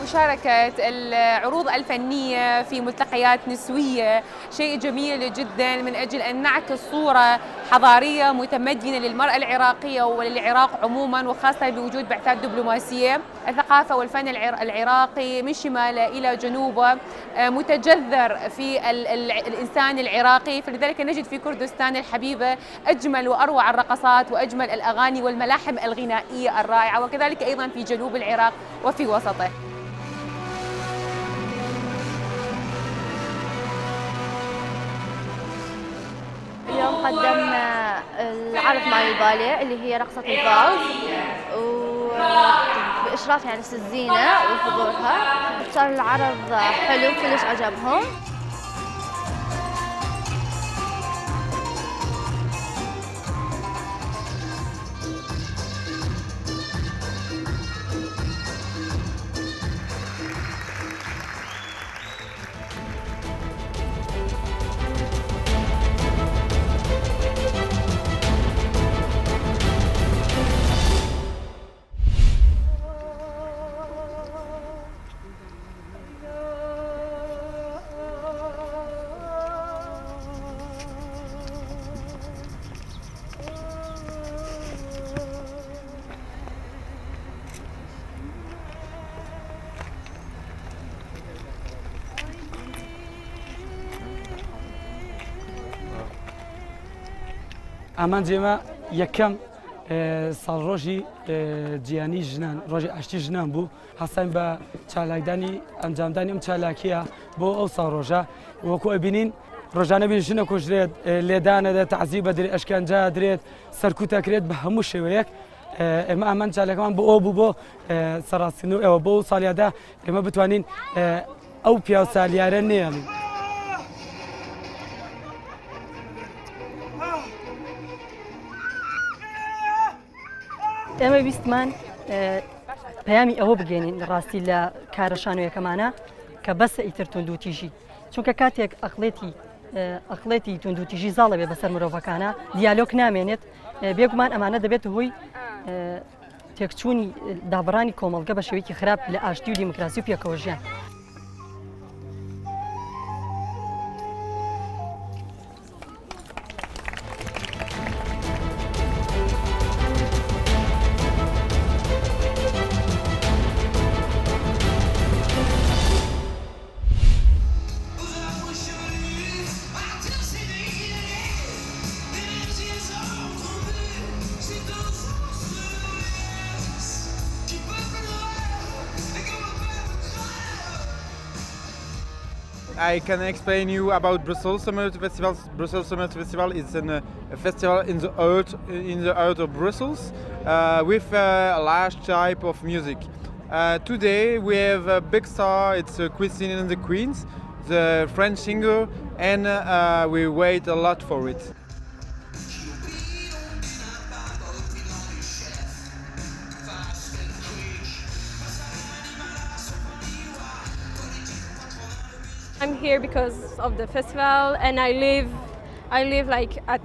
مشاركة العروض الفنية في ملتقيات نسوية شيء جميل جدا من أجل أن نعكس صورة حضارية متمدنة للمرأة العراقية وللعراق عموما، وخاصة بوجود بعثات دبلوماسية. الثقافة والفن العراقي من شماله إلى جنوبه متجذر في الإنسان العراقي، فلذلك نجد في كردستان الحبيبة أجمل وأروع الرقصات وأجمل الأغاني والملاحم الغنائية الرائعة، وكذلك أيضا في جنوب العراق وفي وسطه. اليوم قدمنا العرض مال الباليه اللي هي رقصة الفالز، وبإشراف يعني الزينة وحضورها. صار العرض حلو كلش عجبهم. ئامان جێمە یەکەم ساڵ ڕۆژی جیانی ژنان ڕۆژی ئاشتی ژنان بوو، هەستین بە چالاکدانی ئەنجامدانی ئەم چالاکیە بۆ ئەو ساڵ ڕۆژە. وەکو ئەبینین ڕۆژانە بین ژنە کوژرێت، لێدانە دێت، تەعزیب بەدرێت، ئەشکەنجا درێت، سەرکوتەکرێت بە هەموو شێوەیەک. ئێمە ئامان چالەکەمان بۆ ئەو بوو بۆ سەرڕاستکردنەوە ئێوە بۆ ساڵیادا ئێمە بتوانین ئەو پیا و سالیارە نێڵین. ئێمە ویستمان پەیامی ئەوە بگەێنین ڕاستی لە کارەشانۆیەکەمانە کە بەسە ئیتر توندوتیژی، چونکە کاتێک ئەقڵێتی توندوتیژی زاڵە بێ بەسەر مرۆڤەکانە دیالۆگ نامێنێت، بێگومان ئەمانە دەبێت هۆی تێکچوونی دابڕانی کۆمەڵگە بە شێوەیەکی خراپ لە ئاشتی و دیموکراسی و پێکەوەژیان. I can explain you about Brussels Summer Festival. Brussels Summer Festival is a festival in the heart of Brussels with a large type of music. Today we have a big star. It's Christine and the Queens, the French singer, and we wait a lot for it. I'm here because of the festival, and I live like at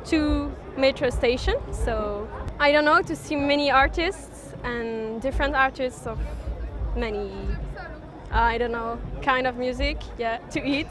2 metro stations, so I don't know, to see many artists and different artists of many I don't know kind of music, yeah, to eat.